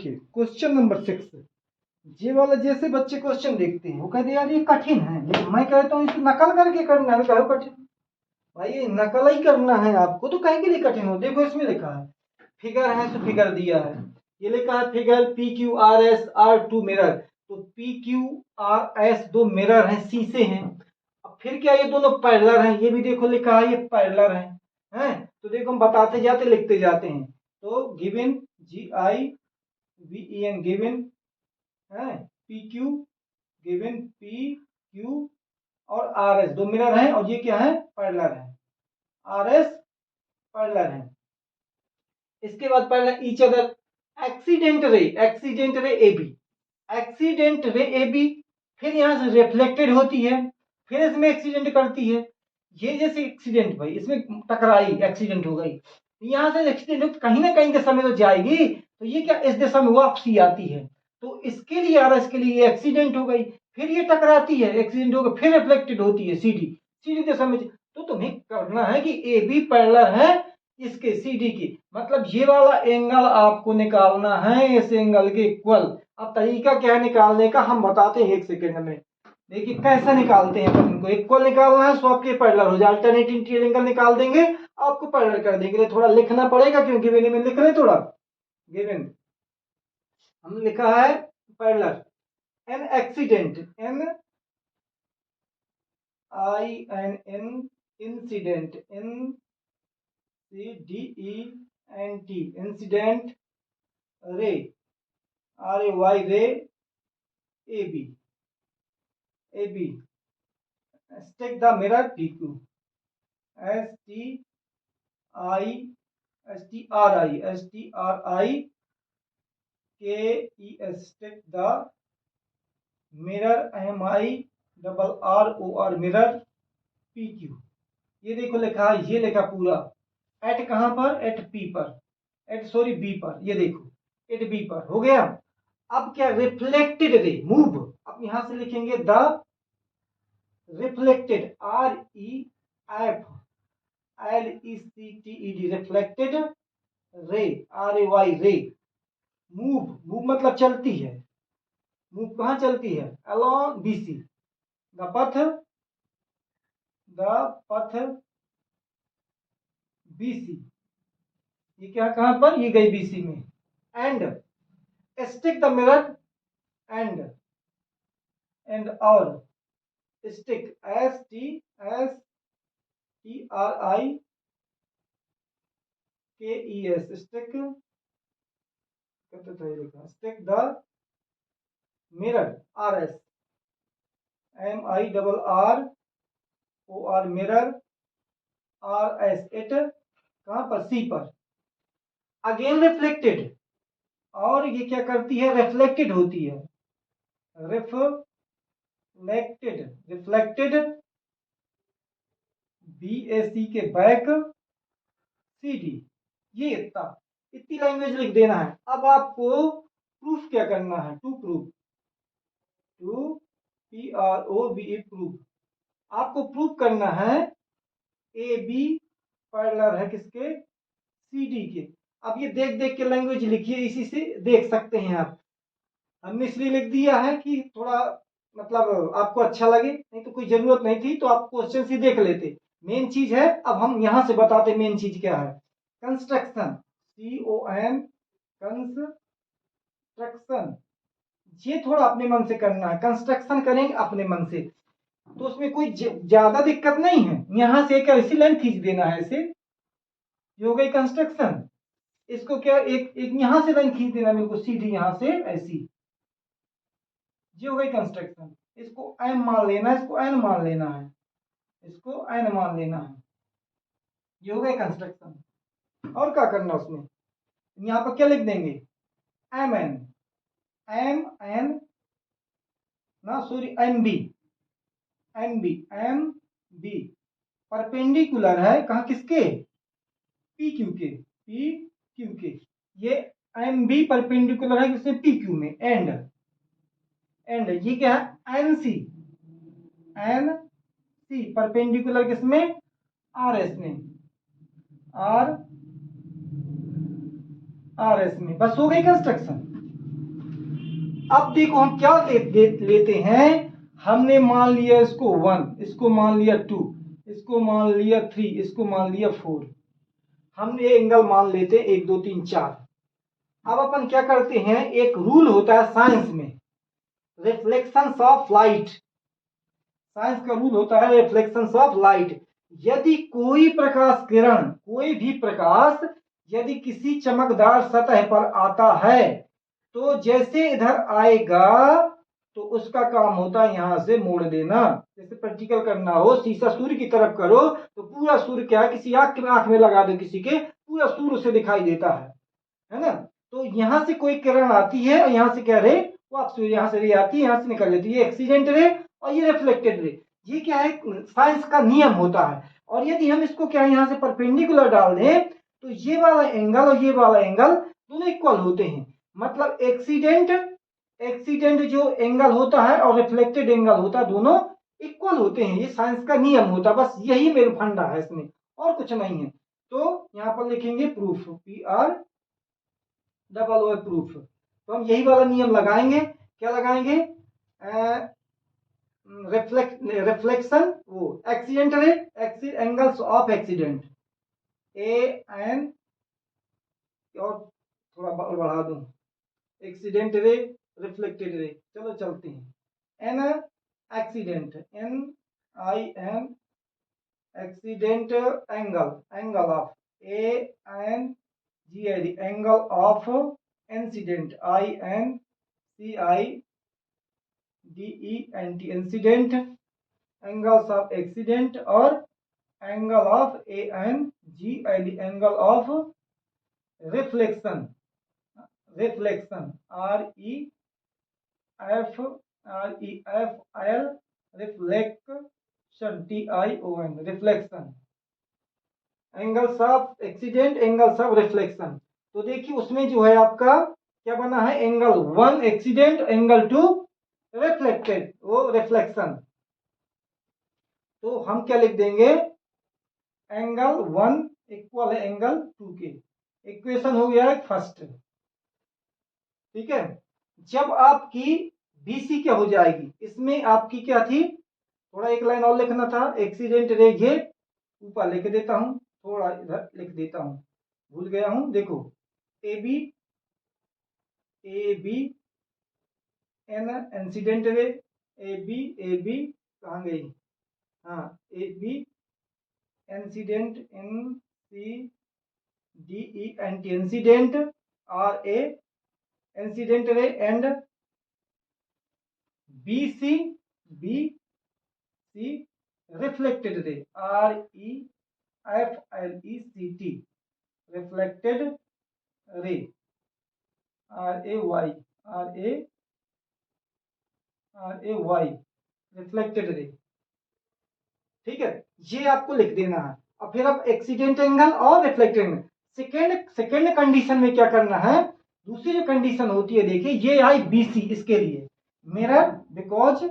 देखिए question number 6 ये वाला। जैसे बच्चे क्वेश्चन देखते हैं वो कहते हैं यार ये कठिन है, लेकिन मैं कहता हूँ इसको नकल करके करना है। कहो कठिन भाई, ये नकल ही करना है आपको, तो कहे के लिए कठिन हो। देखो इसमें लिखा है फिगर है, तो फिगर दिया है, ये लिखा है figure P Q R S are two mirror. तो पी क्यू आर एस दो मिरर हैं, शीशे हैं। अब फिर क्या ये दोनों पैरेलल हैं, ये भी देखो लिखा है ये पैरेलल हैं। तो देखो हम बताते जाते लिखते जाते हैं। तो गिवन जी आई वी ई एन गिवन है P Q given P Q और आर एस दो मिरर हैं, और ये क्या है पैरेलल है, आर एस पैरेलल है। इसके बाद पैरेलल ईच अदर एक्सीडेंट रे ए बी, एक्सीडेंट रे ए बी फिर यहां से रिफ्लेक्टेड होती है, फिर इसमें एक्सीडेंट करती है। ये जैसे एक्सीडेंट भाई इसमें टकराई, एक्सीडेंट हो गई, यहां से एक्सीडेंट कहीं ना कहीं दिशा में तो जाएगी, तो ये क्या इस दिशा में वापसी आती है। तो इसके लिए आर एस के लिए एक्सीडेंट हो गई, फिर ये टकराती है, एक्सीडेंट हो गई, फिर रिफ्लेक्टेड होती है सीडी, सीडी दिशा में। तो तुम्हें करना है कि ए बी पैरेलल है इसके सीडी की, मतलब ये वाला एंगल आपको निकालना है इस एंगल के इक्वल। अब तरीका क्या है निकालने का, हम बताते हैं 1 सेकेंड में। देखिए कैसे निकालते हैं अपन इनको, इक्वल निकालना है, सो आपके पैरेलल हो जाए, अल्टरनेटिव इंटीरियर एंगल निकाल देंगे, आपको पैरेलल कर देंगे। थोड़ा लिखना पड़ेगा क्योंकि गिवन में लिख रहे थोड़ा, गिवन हमने लिखा है parallel an accident, N I N N incident, in C D E N T incident ray, R A Y ray A B, A B stick the mirror PQ, S T I S T R I S T R I K E S, stick the mirror M I double R O R mirror PQ। ये देखो लिखा है, ये लिखा पूरा eight कहां पर, eight P पर, एट सॉरी बी पर, ये देखो एट बी पर हो गया। अब क्या रिफ्लेक्टेड रे मूव, अब यहां से लिखेंगे the reflected, R E F L E C T E D, reflected ray, R A Y ray, move, move मतलब चलती है, मूव कहां चलती है, along BC, the path, the path BC, ये क्या कहां पर, ये गई बीसी में। And stick the mirror, and और stick, S T R I K E S, stick, stick the mirror, R S M I double R O R mirror, R S at कहां पर, सी पर। अगेन रिफ्लेक्टेड, और ये क्या करती है, reflected होती है, रिफ्लेक्टेड, रिफ्लेक्टेड बी ए सी के बैक सी डी। ये इतनी लैंग्वेज लिख देना है। अब आपको प्रूफ क्या करना है, to proof, to P R O B E proof, आपको प्रूफ करना है ए बी पैरेलल है किसके, सी डी के। अब ये देख देख के लैंग्वेज लिखिए, इसी से देख सकते हैं आप। हमने इसलिए लिख दिया है कि थोड़ा मतलब आपको अच्छा लगे, नहीं तो कोई जरूरत नहीं थी, तो आप क्वेश्चन ही देख लेते। मेन चीज है, अब हम यहां से बताते मेन चीज क्या है। कंस्ट्रक्शन, CON कंस्ट्रक्शन, ये थोड़ा अपने मन से करना है, कंस्ट्रक्शन करेंगे अपने मन से, तो उसमें कोई ज्यादा दिक्कत नहीं है। यहां से एक ऐसी लाइन खींच देना है, ऐसे ये हो गई कंस्ट्रक्शन। इसको क्या एक एक यहां से लाइन खींच देना बिल्कुल सीधी, यहां से ऐसी, ये हो गई कंस्ट्रक्शन। इसको एम मान लेना है, इसको एन मान लेना है, इसको एन मान लेना है, ये हो गई कंस्ट्रक्शन। और क्या करना उसमें, यहां पर क्या लिख देंगे, M N, M N no sorry M B, M B, M B perpendicular है कहा किसके, P Q K, P Q K. ये एम बी परपेंडिकुलर है किसमें, पी क्यू में। एंड ये क्या है, N C, N C perpendicular किसमें, आर एस में, आर एस में। बस हो गई कंस्ट्रक्शन। अब देखो हम क्या लेते हैं, हमने मान लिया इसको 1, इसको मान लिया 2, इसको मान लिया 3, इसको मान लिया 4। हमने एंगल मान लेते हैं 1 2 3 4। अब अपन क्या करते हैं, एक रूल होता है साइंस में, रिफ्लेक्शंस ऑफ लाइट। साइंस का रूल होता है रिफ्लेक्शंस ऑफ लाइट। यदि कोई प्रकाश किरण, कोई भी प्रकाश यदि किसी चमकदार सतह पर आता है तो जैसे इधर आएगा तो उसका काम होता है यहां से मोड़ देना। जैसे प्रैक्टिकल करना हो, शीशा सूर्य की तरफ करो तो पूरा सूर्य क्या है, किसी आंख में लगा दो किसी के, पूरा सूर्य उसे दिखाई देता है ना। तो यहां से कोई किरण आती है और यहां से क्या रे, वापस यहां से रे आती है, यहां से निकल जाती है, ये एक्सीडेंट रे और ये रिफ्लेक्टेड रे। ये क्या है, साइंस का नियम होता है। और यदि हम इसको क्या है, यहां से परपेंडिकुलर डाल दें तो ये वाला एंगल और ये वाला एंगल दोनों इक्वल होते हैं। मतलब एक्सीडेंट जो एंगल होता है और रिफ्लेक्टेड एंगल होता है, दोनों इक्वल होते हैं। ये साइंस का नियम होता है, बस यही मेरे फंडा है इसमें, और कुछ नहीं है। तो यहां पर लिखेंगे प्रूफ, PROO प्रूफ। तो हम यही वाला नियम लगाएंगे। क्या लगाएंगे, रिफ्लेक्शन, वो एक्सीडेंट रे, एंगल्स ऑफ एक्सीडेंट, AN, और थोड़ा बढ़ा दूं, एक्सीडेंट रे, रिफ्लेक्टेड रे। चलो चलते हैं। An accident, NIN accident angle of, ANGLE angle of incident, INCIDENT incident, angles of accident, और angle of ANGLE angle of reflection, reflection REFL reflection, TION reflection, angles of accident, angles of reflection. तो देखिए उसमें जो है आपका क्या बना है, एंगल 1 एक्सीडेंट, एंगल 2 रिफ्लेक्टेड, वो रिफ्लेक्शन। तो हम क्या लिख देंगे, एंगल 1 इक्वल है एंगल 2 के। इक्वेशन हो गया है फर्स्ट, ठीक है। जब आपकी BC क्या हो जाएगी, इसमें आपकी क्या थी, थोड़ा एक लाइन और लिखना था, एक्सीडेंट रे, ये ऊपर लिख देता हूं, थोड़ा इधर लिख देता हूं, भूल गया हूं। देखो AB an incident ray, AB कहां गई, हाँ AB incident, NCDE anti incident, RA incident ray, and BC reflected ray, REFLECT reflected ray, RAY reflected ray, ठीक है। ये आपको लिख देना है। और फिर अब एक्सीडेंट एंगल और रिफ्लेक्टेड एंगल, सेकेंड कंडीशन में क्या करना है, दूसरी जो कंडीशन होती है, देखिए ये आई BC, इसके लिए mirror, because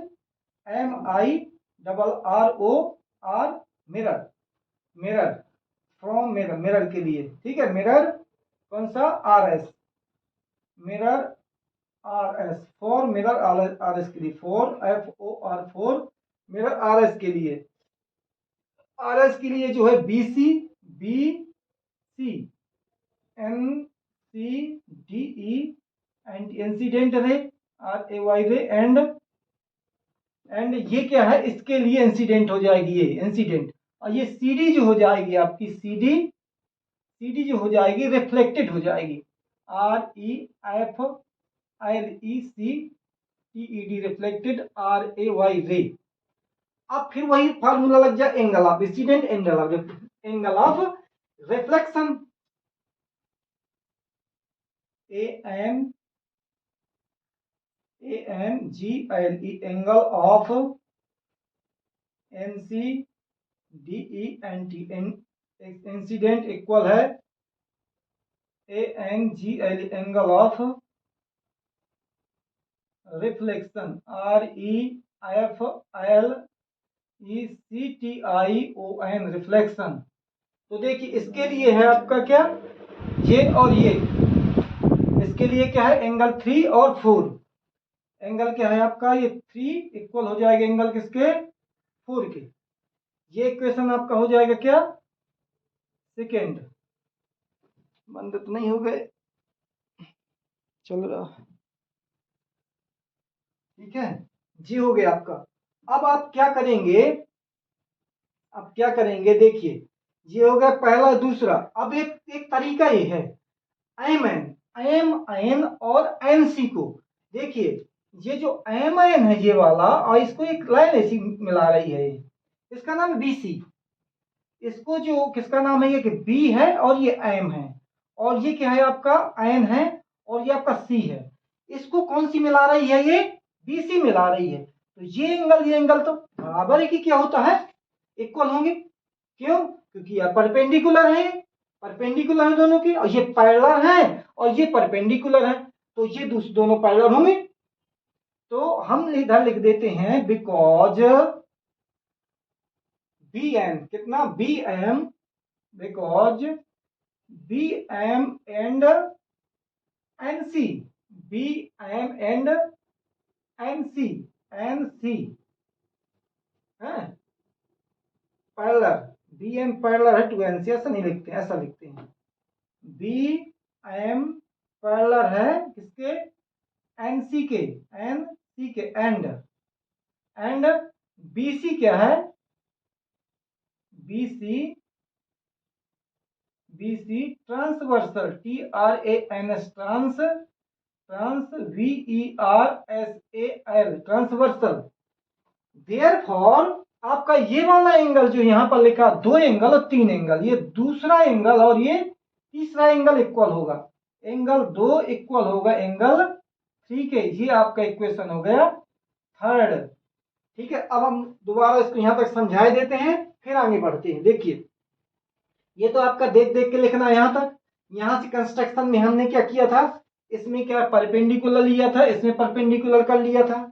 MIRROR mirror from mirror के लिए, ठीक है। मिरर कौन सा, RS, mirror RS, for mirror RS के लिए, FOR मिरर RS के लिए, RS के लिए जो है BC NCDE and incident ray, RAY रे, एंड ये क्या है, इसके लिए इंसिडेंट हो जाएगी, ये इंसिडेंट। और ये CD जो हो जाएगी आपकी, CD जो हो जाएगी रिफ्लेक्टेड हो जाएगी, REFLECTED रिफ्लेक्टेड, RAY रे। अब फिर वही फार्मूला लग जाए, angle of incident, angle of reflection, ANGLE angle of NCDE anti incident equal है ANGLE angle of reflection, REFLECTION reflection. तो देखिए इसके लिए है आपका क्या, ये और ये, इसके लिए क्या है, एंगल 3 और 4। एंगल क्या है आपका, ये 3 इक्वल हो जाएगा एंगल किसके, 4 के। ये इक्वेशन आपका हो जाएगा क्या, सेकेंड। बंद तो नहीं हो गए, चल रहा, ठीक है जी, हो गया आपका। अब आप क्या करेंगे, अब क्या करेंगे देखिए, ये हो गया पहला। दूसरा, अब एक एक तरीका ये है, एम एन और एन सी को देखिए, ये जो एम एन है ये वाला, और इसको एक लाइन ऐसी मिला रही है, इसका नाम बी सी। इसको जो किसका नाम है, ये कि बी है और ये एम है, और ये क्या है आपका एन है, और ये आपका सी है। इसको कौन सी मिला रही है, ये बी सी मिला रही है। तो ये एंगल तो बराबर है कि क्या होता है, इक्वल होंगे। क्यों, क्योंकि यह परपेंडिकुलर है, परपेंडिकुलर है दोनों के, और ये पैरेलल है और ये परपेंडिकुलर है, तो ये दोनों पैरेलल होंगे। तो हम इधर लिख देते हैं, बिकॉज बी एम, कितना B M, because B M and N C, B M and N C, N C है पैरेलल, बी एम पैरेलल है टू एन सी, ऐसा नहीं लिखते, ऐसा लिखते हैं, बी एम पैरेलल है किसके, एन सी के, एन सी के, एंड बी सी क्या है, B C, B C transversal, T R A N S, trans V E R S A L, transversal. Therefore आपका ये वाला एंगल जो यहां पर लिखा, 2 एंगल और 3 एंगल, ये दूसरा एंगल और ये तीसरा एंगल इक्वल होगा, एंगल 2 इक्वल होगा एंगल 3 के। ये आपका इक्वेशन हो गया थर्ड। ठीक है, अब हम दोबारा इसको यहां तक समझा देते हैं, फिर आगे बढ़ते हैं। देखिए, ये तो आपका देख देख के लिखना है यहां तक। यहां से कंस्ट्रक्शन में हमने क्या किया था, इसमें क्या परपेंडिकुलर लिया था, इसमें परपेंडिकुलर कर लिया था।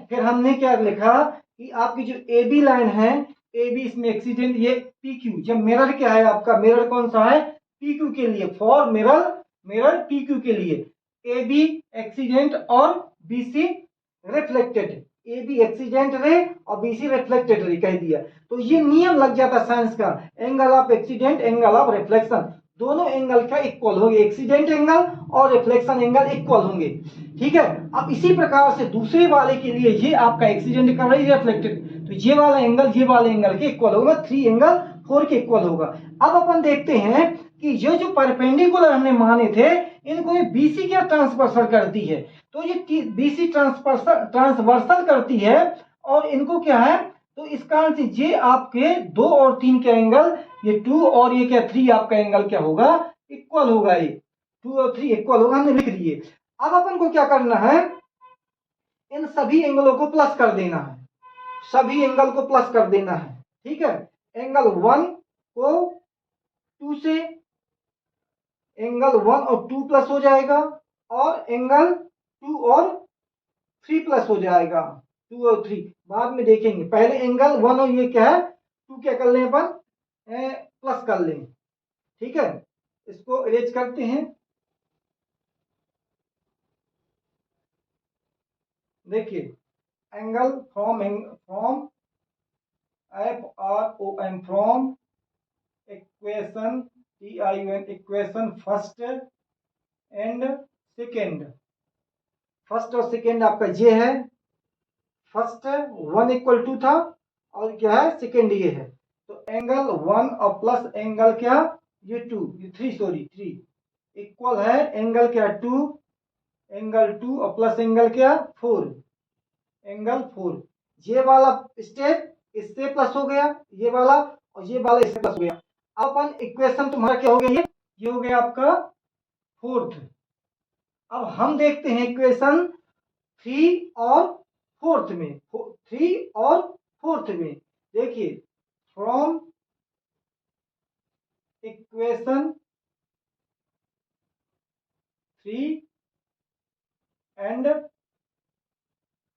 फिर हमने क्या लिखा कि आपकी जो ए बी लाइन है, ए बी इसमें एक्सीडेंट, ये पी क्यू, जब मिरर क्या है आपका, मिरर कौन सा है, पी क्यू के लिए, फॉर मिरर पी क्यू के लिए, ए बी एक्सीडेंट और B C reflected, A B accident ray और बी सी रिफ्लेक्टेड रे कह दिया। तो ये नियम लग जाता साइंस का, angle of accident, angle of reflection, दोनों एंगल का इक्वल होंगे, एक्सीडेंट एंगल और रिफ्लेक्शन एंगल इक्वल होंगे। ठीक है, अब इसी प्रकार से दूसरे वाले के लिए, ये आपका एक्सीडेंट कर रही है, रिफ्लेक्टेड, तो ये वाला एंगल ये वाले एंगल के इक्वल होगा, 3 एंगल 4 के इक्वल होगा। अब अपन देखते हैं कि ये जो परपेंडिकुलर हमने माने थे, इनको ये बीसी क्या ट्रांसवर्सल करती है, तो ये बीसी ट्रांसवर्सल करती है, और इनको क्या है, तो इस कारण से ये आपके 2 और 3 के एंगल, ये 2 और ये क्या 3 आपका एंगल क्या होगा, इक्वल होगा, ये 2 और 3 इक्वल होगा, हमने लिख लिए। अब अपन को क्या करना है, इन सभी एंगलों को प्लस कर देना है, सभी एंगल को प्लस कर देना है। ठीक है, एंगल 1 को 2 से, एंगल 1 और 2 प्लस हो जाएगा, और एंगल 2 और 3 प्लस हो जाएगा, 2 और 3 बाद में देखेंगे, पहले एंगल 1 और ये क्या है 2 क्या कर लें अपन, प्लस कर लें। ठीक है, इसको अरेंज करते हैं। देखिए, angle from F R O M, from equation T I U N, equation first and second, first और सेकेंड आपका ये है, फर्स्ट 1 इक्वल 2 था, और क्या है सेकेंड ये है, तो एंगल 1 और प्लस एंगल क्या, ये 2, ये 3 सॉरी 3 इक्वल है एंगल क्या 2, एंगल 2 और प्लस एंगल क्या 4, एंगल 4। ये वाला स्टेप इससे प्लस हो गया, ये वाला, और ये वाला इससे प्लस हो गया। अब अपन इक्वेशन तुम्हारा क्या हो गया, ये हो गया आपका फोर्थ। अब हम देखते हैं इक्वेशन 3 और फोर्थ में, 3 और फोर्थ में देखिए, फ्रॉम इक्वेशन 3 एंड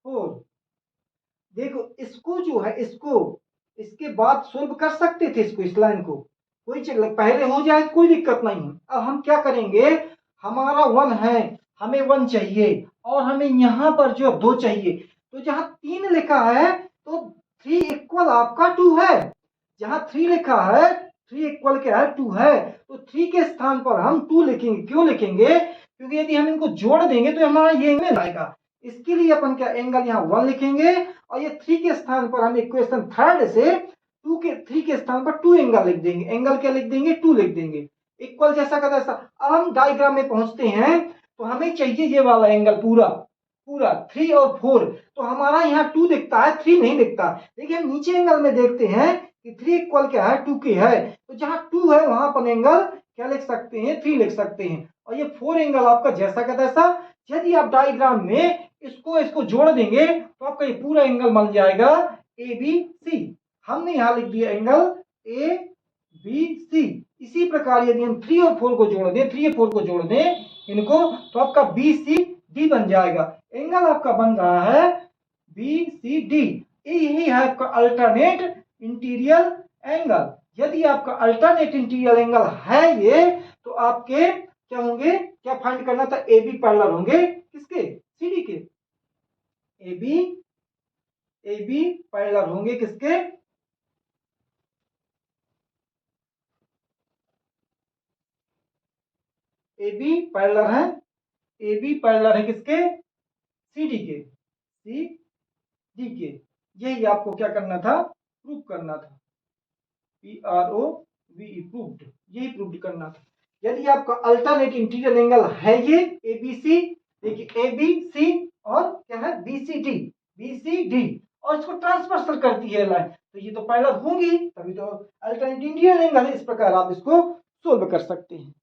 4, देखो इसको जो है, इसको इसके बाद सोल्व कर सकते थे, इसको इस लाइन को, कोई पहले हो जाए कोई दिक्कत नहीं है। अब हम क्या करेंगे, हमारा 1 है हमें 1 चाहिए और हमें यहाँ पर जो 2 चाहिए, तो जहाँ 3 लिखा है तो 3 इक्वल आपका 2 है। जहाँ 3 लिखा है 3 इक्वल क्या है 2 है, तो 3 के स्थान पर हम 2 लिखेंगे। क्यों लिखेंगे? क्योंकि यदि हम इनको जोड़ देंगे तो हमारा ये एंगल आएगा। इसके लिए अपन क्या एंगल यहाँ 1 लिखेंगे और ये 3 के स्थान पर हम इक्वेशन थर्ड से 3 के स्थान पर 2 एंगल लिख देंगे। एंगल क्या लिख देंगे? 2 लिख देंगे। इक्वल जैसा का तैसा। अब हम डायग्राम में पहुंचते हैं तो हमें चाहिए ये वाला एंगल पूरा पूरा 3 और 4। तो हमारा यहाँ 2 दिखता है, 3 नहीं दिखता। देखिए हम नीचे एंगल में देखते हैं कि 3 इक्वल क्या है 2 के है, तो जहां 2 है वहां पर एंगल क्या लिख सकते हैं? 3 लिख सकते हैं। और ये 4 एंगल आपका जैसा का तैसा। यदि आप डायग्राम में इसको जोड़ देंगे तो आपका ये पूरा एंगल बन जाएगा ABC। हमने यहां लिख दिया एंगल ABC। इसी प्रकार यदि हम 3 और 4 को जोड़ दें, 3 और 4 को जोड़ दें इनको, तो आपका BCD बन जाएगा। एंगल आपका बन रहा है BCD। यही है आपका अल्टरनेट इंटीरियर एंगल। यदि आपका अल्टरनेट इंटीरियर एंगल है ये, तो आपके क्या होंगे? क्या फाइंड करना था? AB पैरेलल होंगे किसके? CD के। AB पैरेलल होंगे किसके? AB पैरेलल है, AB पैरेलल है किसके? CD के, CD के। यही आपको क्या करना था? प्रूव करना था। PROVE प्रूव्ड, यही प्रूव करना था। यदि आपका अल्टरनेट इंटीरियर एंगल है ये ABC, देखिए ABC और क्या है? BCD और इसको ट्रांसवर्सल करती है लाइन, तो ये तो पैरेलल होंगी, तभी तो अल्टरनेट इंटीरियर एंगल है। इस प्रकार आप इसको सोल्व कर सकते हैं।